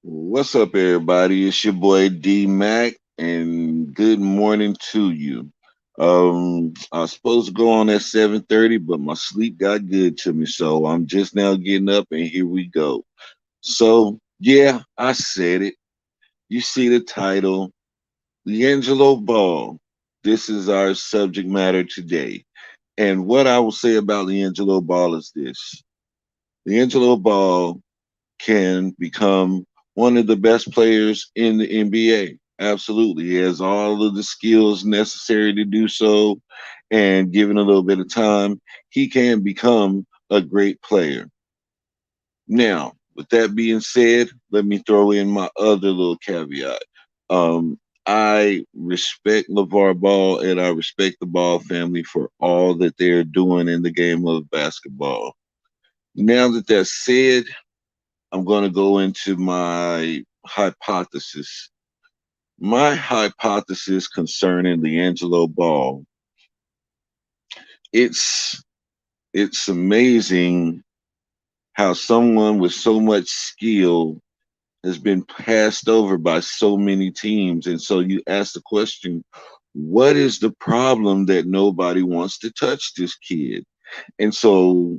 What's up, everybody? It's your boy D Mac, and good morning to you. I was supposed to go on at 7:30, but my sleep got good to me, so I'm just now getting up, and here we go. So, yeah, I said it. You see the title, Liangelo Ball. This is our subject matter today. And what I will say about Liangelo Ball is this: Liangelo Ball can become one of the best players in the NBA. Absolutely. He has all of the skills necessary to do so. And given a little bit of time, he can become a great player. Now, with that being said, let me throw in my other little caveat. Um, I respect LeVar Ball and I respect the Ball family for all that they're doing in the game of basketball. Now that that's said, I'm going to go into my hypothesis. My hypothesis concerning Liangelo Ball, it's it's amazing how someone with so much skill has been passed over by so many teams. And so you ask the question, what is the problem that nobody wants to touch this kid? And so,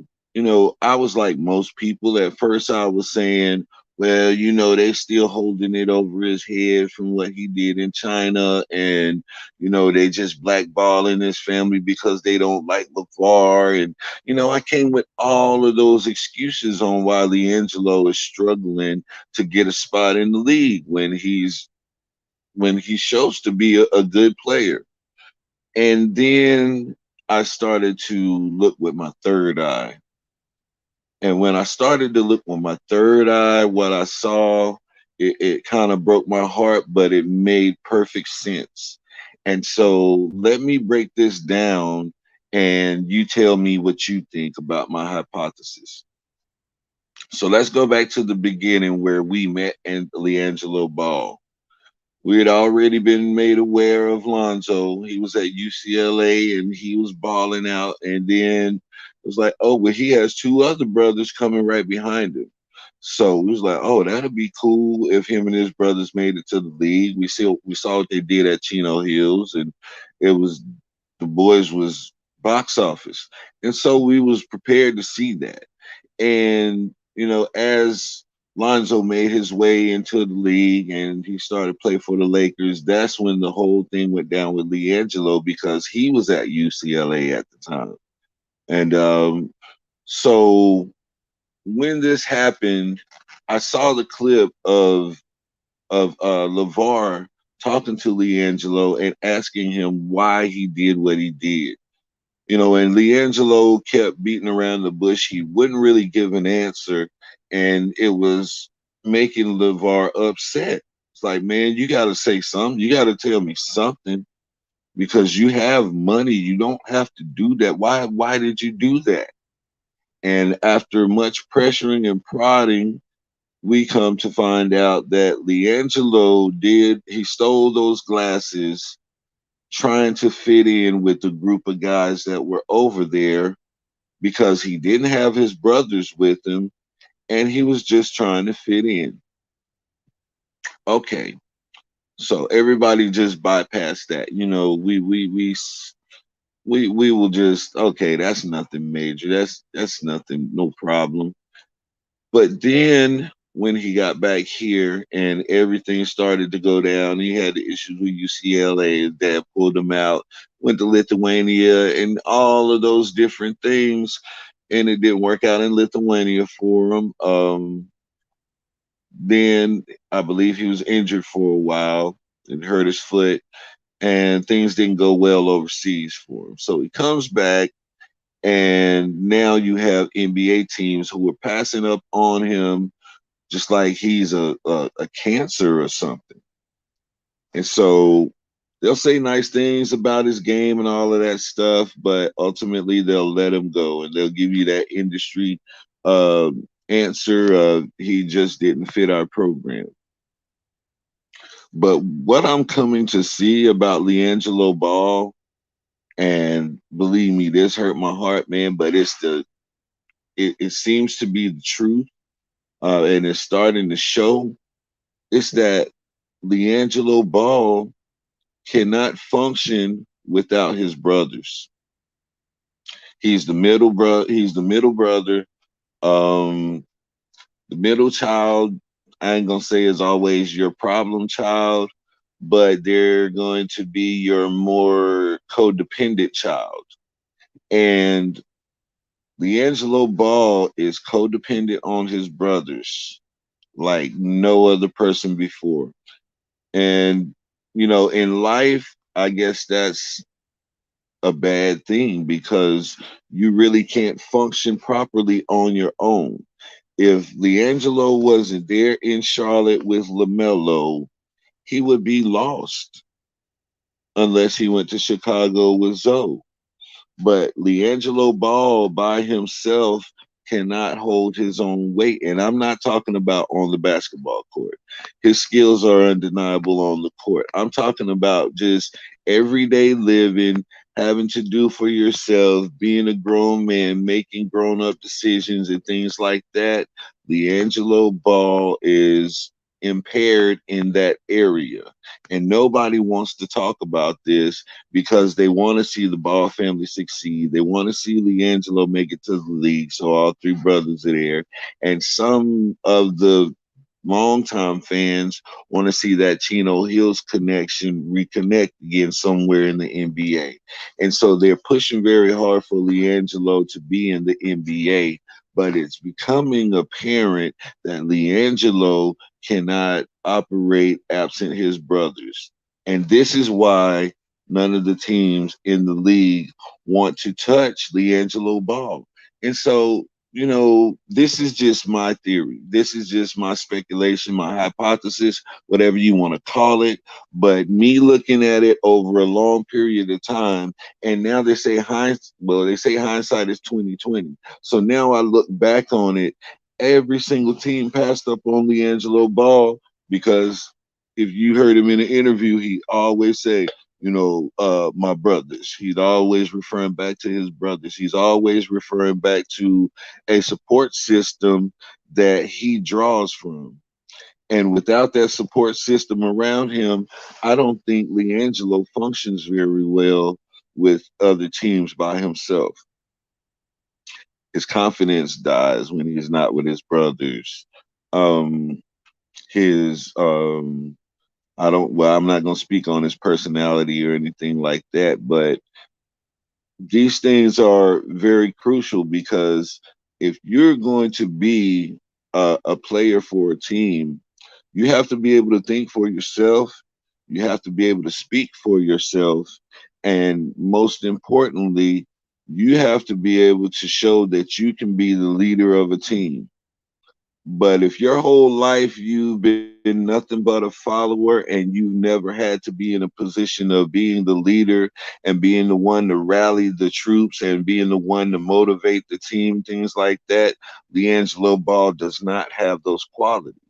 I was like most people. At first, I was saying, well, they still holding it over his head from what he did in China. And, they just blackballing his family because they don't like LeVar. And, I came with all of those excuses on why LiAngelo is struggling to get a spot in the league when he shows to be a good player. And then I started to look with my third eye. And when I started to look with my third eye, what I saw, it kind of broke my heart, but it made perfect sense. And so let me break this down and you tell me what you think about my hypothesis. So let's go back to the beginning where we met and Liangelo Ball. We had already been made aware of Lonzo. He was at UCLA and he was balling out. And then it was like, oh, well, he has two other brothers coming right behind him. So it was like, oh, that'd be cool if him and his brothers made it to the league. We saw what they did at Chino Hills, and it was the boys was box office, and so we was prepared to see that. And, as Lonzo made his way into the league and he started to play for the Lakers, that's when the whole thing went down with Liangelo because he was at UCLA at the time. And so when this happened, I saw the clip of LeVar talking to Liangelo and asking him why he did what he did. And Liangelo kept beating around the bush. He wouldn't really give an answer, and it was making LeVar upset. It's like, man, you got to say something. You got to tell me something because you have money. You don't have to do that. Why did you do that? And after much pressuring and prodding, we come to find out that he stole those glasses trying to fit in with the group of guys that were over there because he didn't have his brothers with him and he was just trying to fit in. Okay. So everybody just bypass that. We will just okay, that's nothing major. That's nothing, no problem. But then when he got back here and everything started to go down, he had the issues with UCLA. His dad pulled him out, went to Lithuania, and all of those different things. And it didn't work out in Lithuania for him. Then I believe he was injured for a while and hurt his foot, and things didn't go well overseas for him. So he comes back, and now you have NBA teams who are passing up on him just like he's a cancer or something. And so they'll say nice things about his game and all of that stuff, but ultimately they'll let him go and they'll give you that industry answer. He just didn't fit our program. But what I'm coming to see about Liangelo Ball, and believe me, this hurt my heart, man, but it seems to be the truth, and it's starting to show. It's that Liangelo Ball cannot function without his brothers. He's the middle brother. He's the middle brother. Um, the middle child. I ain't gonna say is always your problem child, but they're going to be your more codependent child. And Liangelo Ball is codependent on his brothers like no other person before. And, in life, I guess that's a bad thing because you really can't function properly on your own. If Liangelo wasn't there in Charlotte with LaMelo, he would be lost unless he went to Chicago with Zoe. But Liangelo Ball by himself cannot hold his own weight. And I'm not talking about on the basketball court. His skills are undeniable on the court. I'm talking about just everyday living, having to do for yourself, being a grown man, making grown up decisions and things like that. Liangelo Ball is impaired in that area. And nobody wants to talk about this because they want to see the Ball family succeed. They want to see Liangelo make it to the league, so all three brothers are there. And some of the longtime fans want to see that Chino Hills connection reconnect again somewhere in the NBA. And so they're pushing very hard for Liangelo to be in the NBA. But it's becoming apparent that Liangelo cannot operate absent his brothers. And this is why none of the teams in the league want to touch Liangelo Ball. And so, this is just my theory. This is just my speculation, my hypothesis, whatever you want to call it. But me looking at it over a long period of time, and now they say hindsight is 2020. So now I look back on it, every single team passed up on Liangelo Ball because if you heard him in an interview, he always say, my brothers. He's always referring back to his brothers. He's always referring back to a support system that he draws from. And without that support system around him, I don't think Liangelo functions very well with other teams by himself. His confidence dies when he's not with his brothers. Um, his I'm not going to speak on his personality or anything like that, but these things are very crucial because if you're going to be a player for a team, you have to be able to think for yourself. You have to be able to speak for yourself. And most importantly, you have to be able to show that you can be the leader of a team. But if your whole life you've been nothing but a follower and you've never had to be in a position of being the leader and being the one to rally the troops and being the one to motivate the team, things like that, Liangelo Ball does not have those qualities.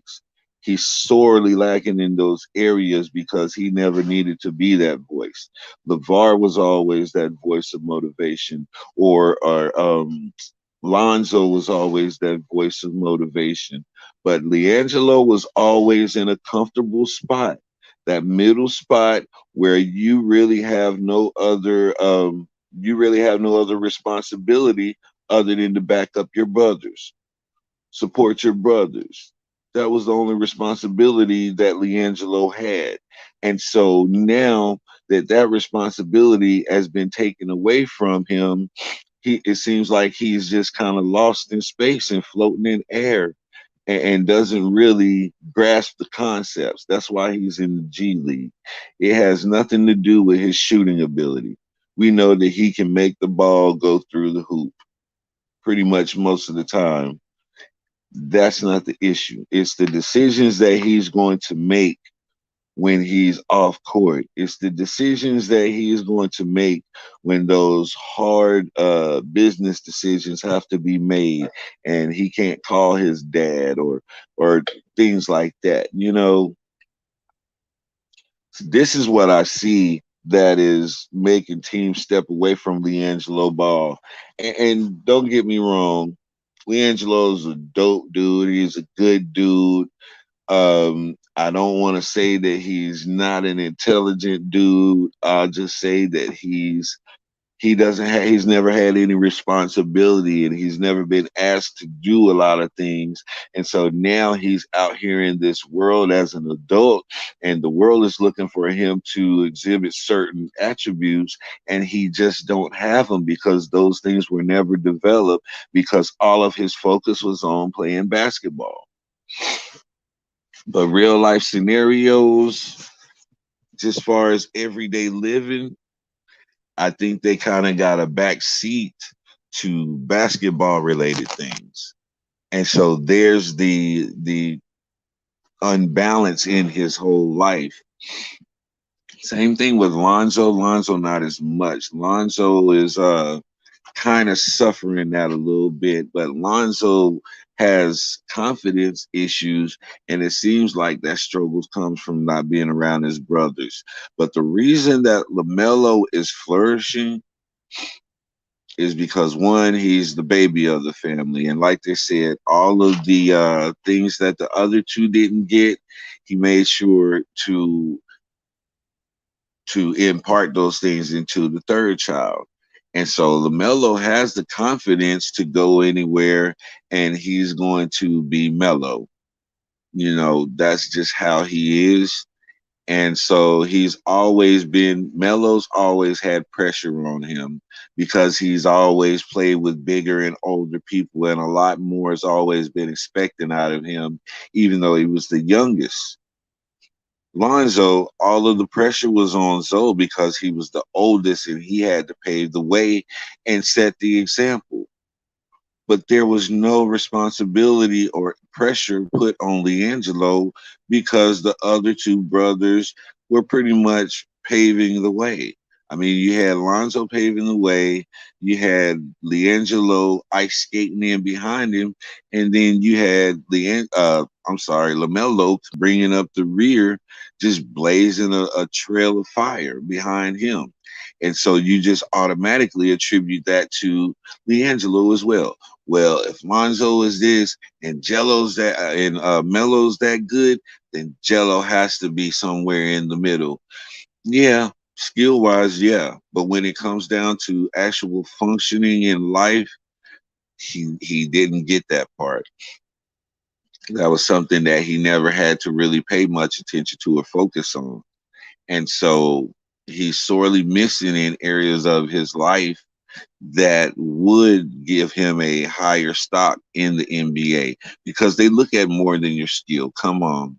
He's sorely lacking in those areas because he never needed to be that voice. LeVar was always that voice of motivation, or Lonzo was always that voice of motivation, but Liangelo was always in a comfortable spot, that middle spot where you really have no other responsibility other than to back up your brothers, support your brothers. That was the only responsibility that Liangelo had. And so now that responsibility has been taken away from him, it seems like he's just kind of lost in space and floating in air and doesn't really grasp the concepts. That's why he's in the G League. It has nothing to do with his shooting ability. We know that he can make the ball go through the hoop pretty much most of the time. That's not the issue. It's the decisions that he's going to make when he's off court. It's the decisions that he is going to make when those hard business decisions have to be made, and he can't call his dad or things like that. This is what I see that is making teams step away from Liangelo Ball. And don't get me wrong, Liangelo's a dope dude. He's a good dude. I don't want to say that he's not an intelligent dude. I'll just say that he's never had any responsibility, and he's never been asked to do a lot of things. And so now he's out here in this world as an adult, and the world is looking for him to exhibit certain attributes, and he just don't have them because those things were never developed, because all of his focus was on playing basketball. But real life scenarios, just far as everyday living, I think they kind of got a back seat to basketball related things. And so there's the unbalance in his whole life. Same thing with Lonzo. Lonzo not as much. Lonzo is kind of suffering that a little bit, but Lonzo has confidence issues, and it seems like that struggle comes from not being around his brothers. But the reason that LaMelo is flourishing is because one, he's the baby of the family, and like they said, all of the things that the other two didn't get, he made sure to impart those things into the third child. And so LaMelo has the confidence to go anywhere, and he's going to be mellow. You know, that's just how he is. And so he's always been, Melo's always had pressure on him because he's always played with bigger and older people, and a lot more has always been expected out of him, even though he was the youngest. Lonzo, all of the pressure was on Zoe because he was the oldest and he had to pave the way and set the example. But there was no responsibility or pressure put on Liangelo because the other two brothers were pretty much paving the way. I mean, you had Lonzo paving the way, you had Liangelo ice skating in behind him, and then you had Lamelo bringing up the rear, just blazing a trail of fire behind him. And so you just automatically attribute that to Liangelo as well. Well, if Lonzo is this and Jello's that and Melo's that good, then Jello has to be somewhere in the middle. Yeah, skill wise, yeah. But when it comes down to actual functioning in life, he didn't get that part. That was something that he never had to really pay much attention to or focus on. And so he's sorely missing in areas of his life that would give him a higher stock in the NBA because they look at more than your skill. Come on.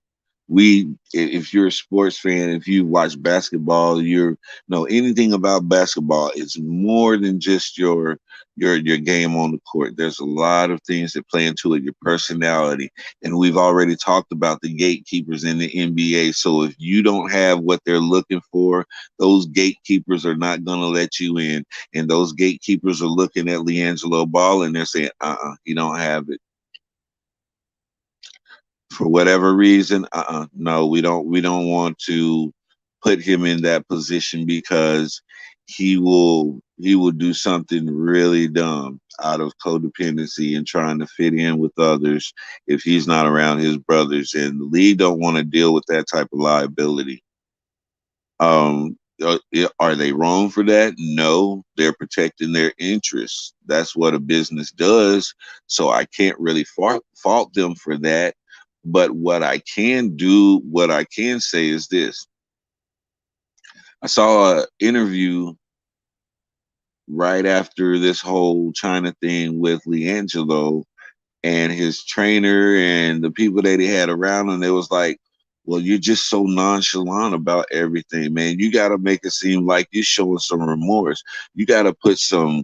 If you're a sports fan, if you watch basketball, you know anything about basketball, it's more than just your game on the court. There's a lot of things that play into it, your personality. And we've already talked about the gatekeepers in the NBA. So if you don't have what they're looking for, those gatekeepers are not going to let you in. And those gatekeepers are looking at Liangelo Ball and they're saying, you don't have it. For whatever reason, no, we don't want to put him in that position because he will do something really dumb out of codependency and trying to fit in with others if he's not around his brothers. And the league don't want to deal with that type of liability. Are they wrong for that? No, they're protecting their interests. That's what a business does. So I can't really fault them for that. But what I can say is this. I saw an interview right after this whole China thing with Liangelo and his trainer and the people that he had around him. It was like, well, you're just so nonchalant about everything, man. You got to make it seem like you're showing some remorse. You got to put some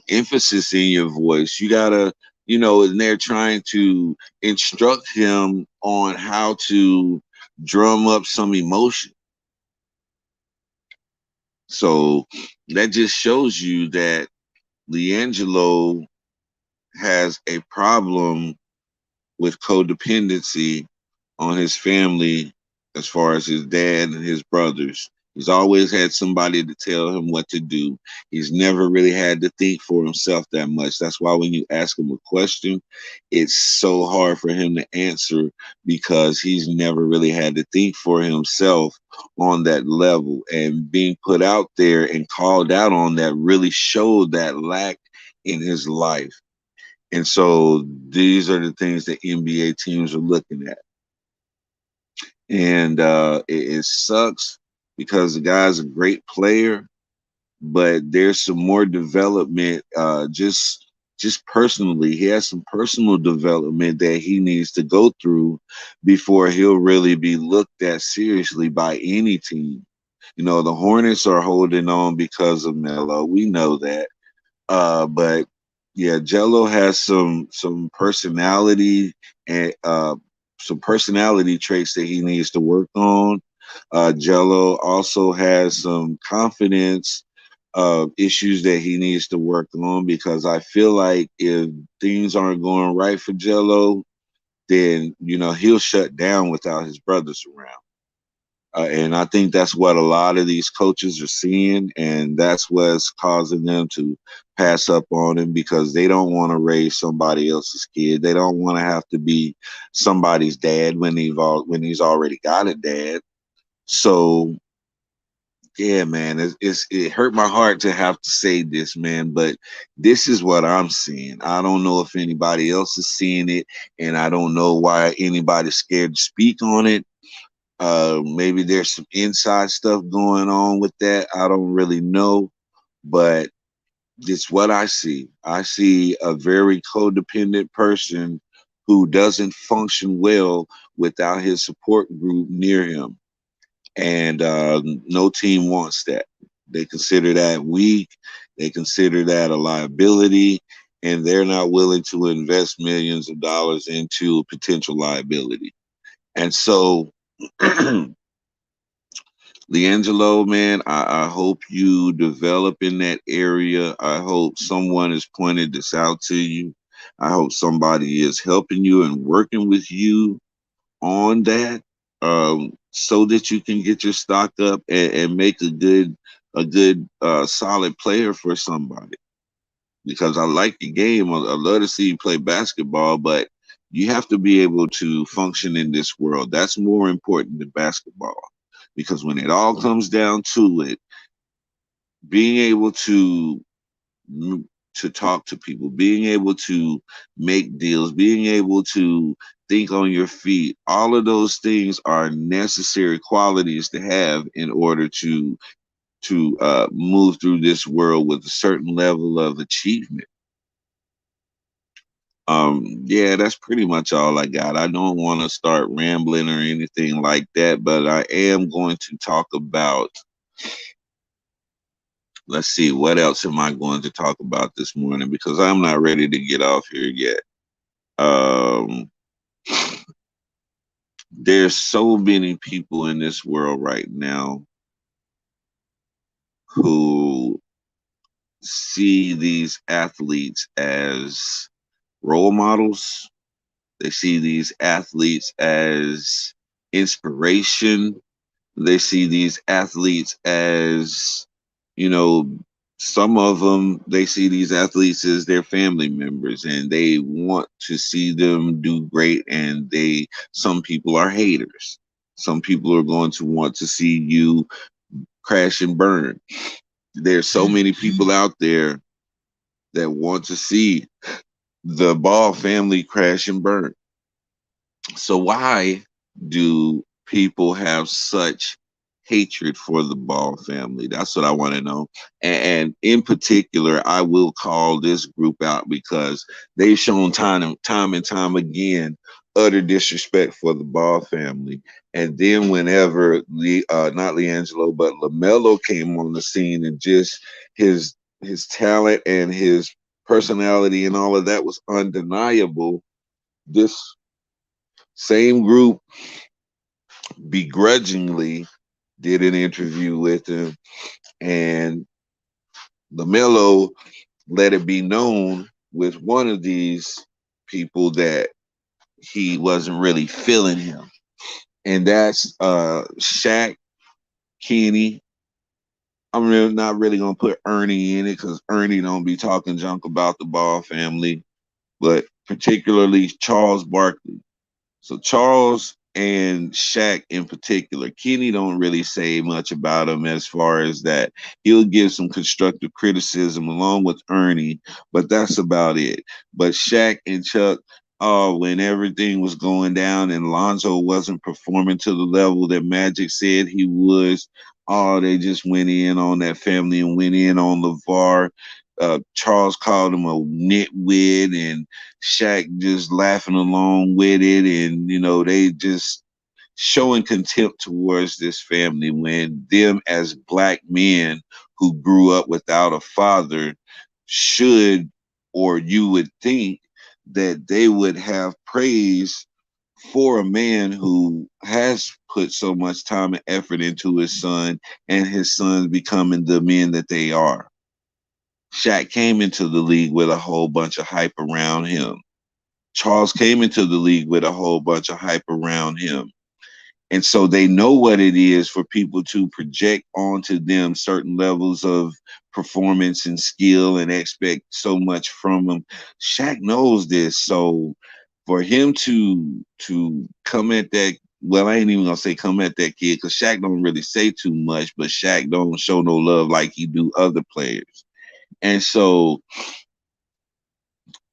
emphasis in your voice. You got to, and they're trying to instruct him on how to drum up some emotion. So that just shows you that Liangelo has a problem with codependency on his family as far as his dad and his brothers. He's always had somebody to tell him what to do. He's never really had to think for himself that much. That's why when you ask him a question, it's so hard for him to answer because he's never really had to think for himself on that level. And being put out there and called out on that really showed that lack in his life. And so these are the things that NBA teams are looking at. And it sucks because the guy's a great player, but there's some more development. Just personally, he has some personal development that he needs to go through before he'll really be looked at seriously by any team. You know, the Hornets are holding on because of Melo. We know that. But yeah, Jello has some personality and some personality traits that he needs to work on. Jello also has some confidence issues that he needs to work on because I feel like if things aren't going right for Jello, then you know he'll shut down without his brothers around. And I think that's what a lot of these coaches are seeing, and that's what's causing them to pass up on him because they don't want to raise somebody else's kid. They don't want to have to be somebody's dad when he's already got a dad. So yeah, man, it hurt my heart to have to say this, man, but this is what I'm seeing. I don't know if anybody else is seeing it, and I don't know why anybody's scared to speak on it. Maybe there's some inside stuff going on with that. I don't really know, but it's what I see. I see a very codependent person who doesn't function well without his support group near him. And no team wants that. They consider that weak. They consider that a liability, and they're not willing to invest millions of dollars into a potential liability. And so Liangelo, man, I hope you develop in that area. I hope someone has pointed this out to you. I hope somebody is helping you and working with you on that, so that you can get your stock up and make a good solid player for somebody. Because I like the game. I love to see you play basketball, but you have to be able to function in this world. That's more important than basketball. Because when it all comes down to it, being able to talk to people, being able to make deals, being able to think on your feet, all of those things are necessary qualities to have in order to move through this world with a certain level of achievement. Yeah, that's pretty much all I got. I don't want to start rambling or anything like that, but I am going to talk about, let's see, what else am I going to talk about this morning because I'm not ready to get off here yet. Um, there's so many people in this world right now who see these athletes as role models. They see these athletes as inspiration. They see these athletes as, you know, some of them, they see these athletes as their family members and they want to see them do great. And some people are haters. Some people are going to want to see you crash and burn. There's so many people out there that want to see the Ball family crash and burn. So why do people have such hatred for the Ball family? That's what I want to know. And in particular, I will call this group out because they've shown and time again utter disrespect for the Ball family. And then whenever not Liangelo, but LaMelo came on the scene and just his talent and his personality and all of that was undeniable. This same group begrudgingly did an interview with him, and LaMelo let it be known with one of these people that he wasn't really feeling him, and that's Shaq Kenny. I'm really not really gonna put Ernie in it because Ernie don't be talking junk about the Ball family, but particularly Charles Barkley. So Charles and Shaq in particular, Kenny don't really say much about him as far as that. He'll give some constructive criticism along with Ernie, but that's about it. But Shaq and Chuck, oh, when everything was going down and Lonzo wasn't performing to the level that Magic said he was, oh, they just went in on that family and went in on LeVar. Charles called him a nitwit, and Shaq just laughing along with it, and they just showing contempt towards this family when them as black men who grew up without a father should, or you would think that they would have praise for a man who has put so much time and effort into his son and his sons becoming the men that they are. Shaq came into the league with a whole bunch of hype around him. Charles came into the league with a whole bunch of hype around him. And so they know what it is for people to project onto them certain levels of performance and skill and expect so much from them. Shaq knows this. So for him to come at that, well, I ain't even gonna say come at that kid because Shaq don't really say too much, but Shaq don't show no love like he do other players. And so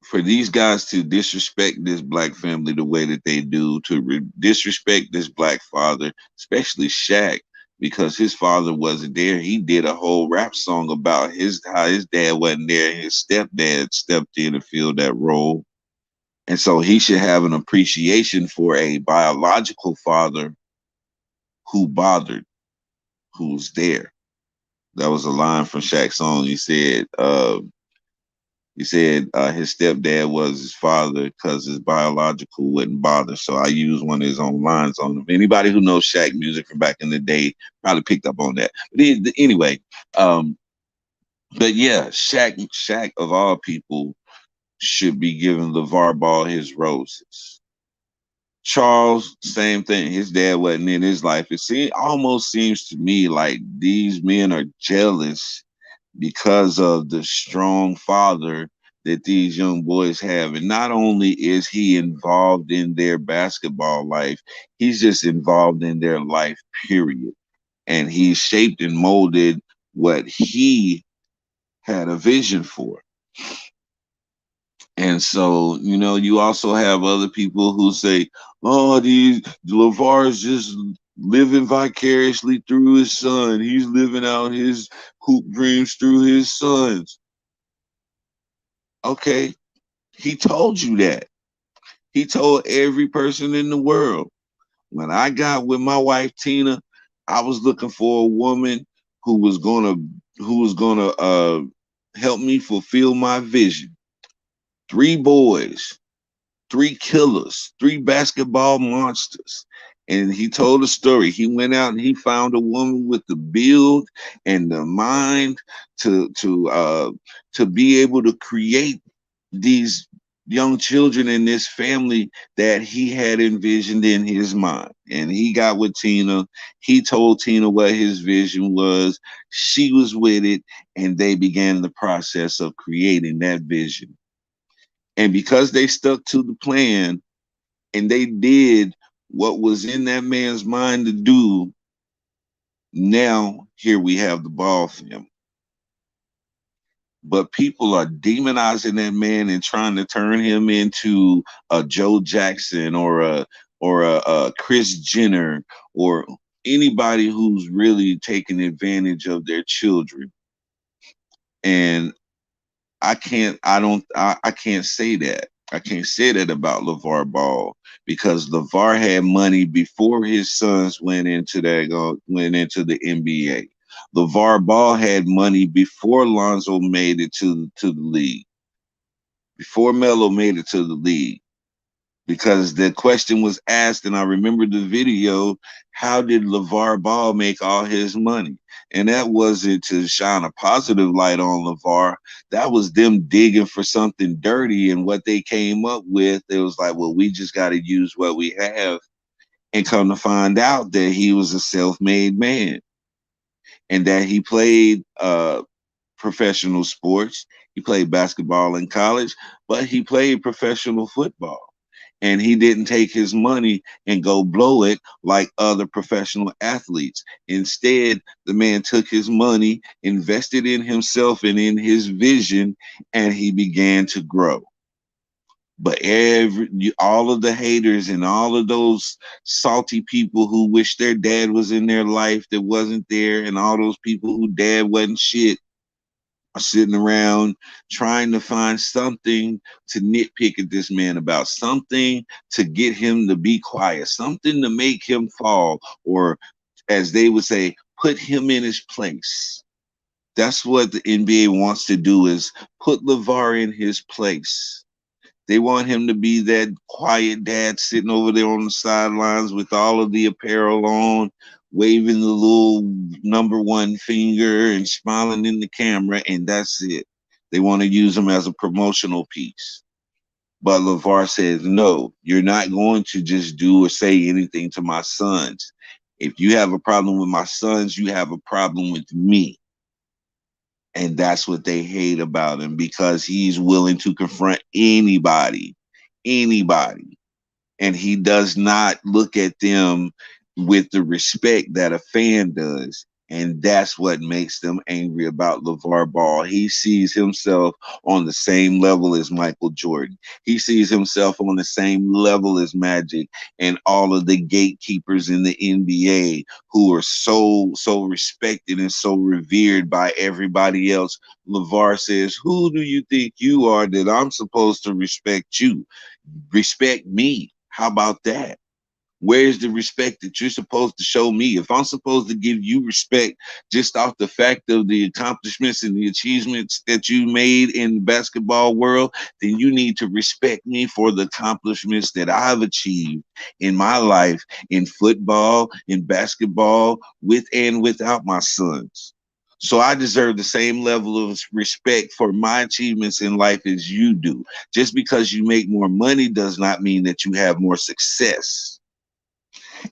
for these guys to disrespect this black family the way that they do, to disrespect this black father, especially Shaq, because his father wasn't there. He did a whole rap song about how his dad wasn't there. His stepdad stepped in and filled that role. And so he should have an appreciation for a biological father who bothered, who's there. That was a line from Shaq's song. He said his stepdad was his father because his biological wouldn't bother. So I used one of his own lines on him. Anybody who knows Shaq music from back in the day probably picked up on that. But anyway, um, but yeah, Shaq of all people should be giving LeVar Ball his roses. Charles, same thing. His dad wasn't in his life. Almost seems to me like these men are jealous because of the strong father that these young boys have. And not only is he involved in their basketball life, he's just involved in their life, period. And he shaped and molded what he had a vision for. And so, you also have other people who say, oh, LeVar is just living vicariously through his son. He's living out his hoop dreams through his sons. Okay, he told you that. He told every person in the world. When I got with my wife Tina, I was looking for a woman who was gonna help me fulfill my vision. 3 boys, 3 killers, 3 basketball monsters. And he told a story. He went out and he found a woman with the build and the mind to be able to create these young children in this family that he had envisioned in his mind. And he got with Tina. He told Tina what his vision was. She was with it, and they began the process of creating that vision. And because they stuck to the plan and they did what was in that man's mind to do, now here we have the Ball family. But people are demonizing that man and trying to turn him into a Joe Jackson or a Chris Jenner or anybody who's really taking advantage of their children. And I can't say that. I can't say that about LeVar Ball because LeVar had money before his sons went into the NBA. LeVar Ball had money before Lonzo made it to the league, before Melo made it to the league. Because the question was asked, and I remember the video, how did LeVar Ball make all his money? And that wasn't to shine a positive light on LeVar. That was them digging for something dirty, and what they came up with, it was like, well, we just got to use what we have. And come to find out that he was a self-made man. and that he played professional sports. He played basketball in college, but he played professional football. And he didn't take his money and go blow it like other professional athletes. Instead, the man took his money, invested in himself and in his vision, and he began to grow. But all of the haters and all of those salty people who wish their dad was in their life that wasn't there, and all those people who dad wasn't shit, are sitting around trying to find something to nitpick at this man about, something to get him to be quiet, something to make him fall, or as they would say, put him in his place. That's what the NBA wants to do, is put LeVar in his place. They want him to be that quiet dad sitting over there on the sidelines with all of the apparel on, waving the little number one finger and smiling in the camera, and that's it. They want to use him as a promotional piece. But LeVar says, no, you're not going to just do or say anything to my sons. If you have a problem with my sons, you have a problem with me. And that's what they hate about him, because he's willing to confront anybody, anybody. And he does not look at them with the respect that a fan does. And that's what makes them angry about LeVar Ball. He sees himself on the same level as Michael Jordan. He sees himself on the same level as Magic and all of the gatekeepers in the NBA who are so respected and so revered by everybody else. LeVar says, who do you think you are that I'm supposed to respect you? Respect me. How about that? Where's the respect that you're supposed to show me? If I'm supposed to give you respect just off the fact of the accomplishments and the achievements that you made in the basketball world, then you need to respect me for the accomplishments that I've achieved in my life, in football, in basketball, with and without my sons. So I deserve the same level of respect for my achievements in life as you do. Just because you make more money does not mean that you have more success.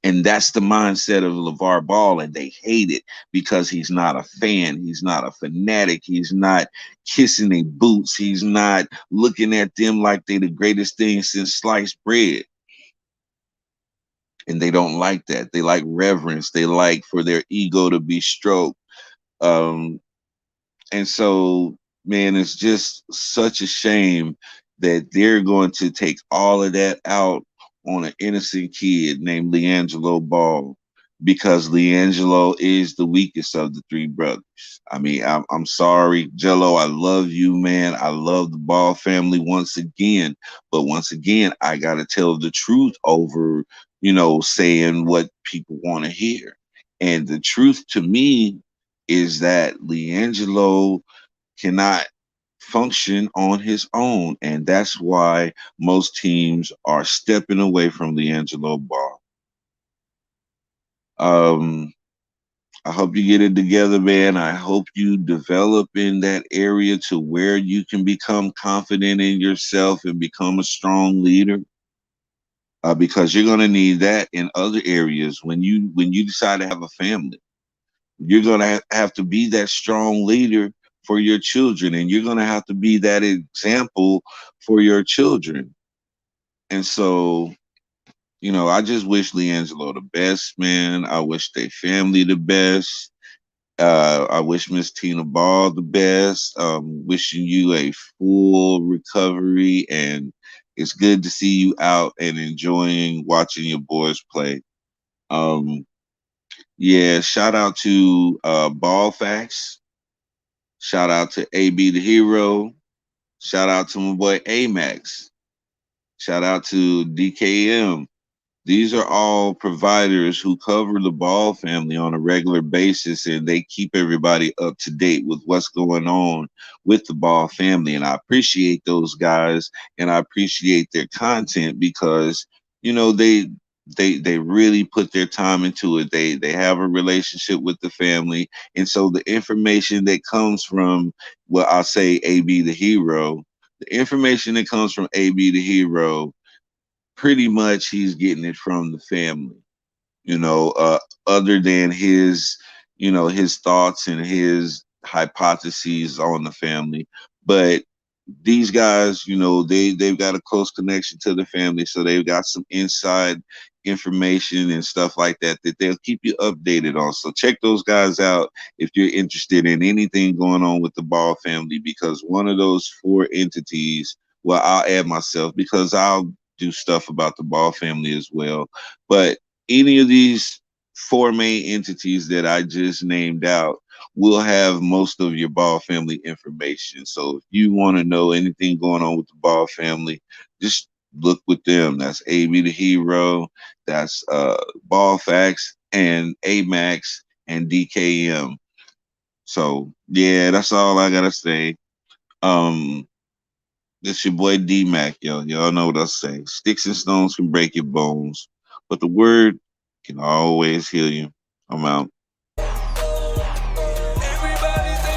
And that's the mindset of LeVar Ball, and they hate it because he's not a fan. He's not a fanatic. He's not kissing their boots. He's not looking at them like they're the greatest thing since sliced bread. And they don't like that. They like reverence. They like for their ego to be stroked. Um, And so, man, it's just such a shame that they're going to take all of that out on an innocent kid named Liangelo Ball, because Liangelo is the weakest of the three brothers. I mean, I'm sorry, Jello. I love you, man. I love the Ball family once again. But once again, I got to tell the truth over, saying what people want to hear. And the truth to me is that Liangelo cannot function on his own. And that's why most teams are stepping away from Liangelo Ball. Um, I hope you get it together, man. I hope you develop in that area to where you can become confident in yourself and become a strong leader. Because you're going to need that in other areas when you decide to have a family. You're going to have to be that strong leader for your children, and you're going to have to be that example for your children. And so, I just wish Liangelo the best, man. I wish their family the best. I wish Mrs.TinaBall the best. Wishing you a full recovery, and it's good to see you out and enjoying watching your boys play. Um, yeah, shout out to Ballfacts. Shout out to ABtheHero. Shout out to my boy Amax. Shout out to DKM. These are all providers who cover the Ball family on a regular basis, and they keep everybody up to date with what's going on with the Ball family. And I appreciate those guys, and I appreciate their content because they really put their time into it. They have a relationship with the family, and so the information that comes from, well, I'll say ABtheHero, the information that comes from ABtheHero, pretty much he's getting it from the family, you know, uh, other than his his thoughts and his hypotheses on the family. But these guys, they've got a close connection to the family, so they've got some inside information and stuff like that that they'll keep you updated on. So check those guys out if you're interested in anything going on with the Ball family, because one of those four entities, well, I'll add myself because I'll do stuff about the Ball family as well. But any of these four main entities that I just named out will have most of your Ball family information. So if you want to know anything going on with the Ball family, just look with them. That's ABtheHero, that's Ballfacts, and Amax and DKM. So yeah, that's all I gotta say. Um, this your boy D Mac, yo. Y'all know what I say. Sticks and stones can break your bones, but the word can always heal you. I'm out.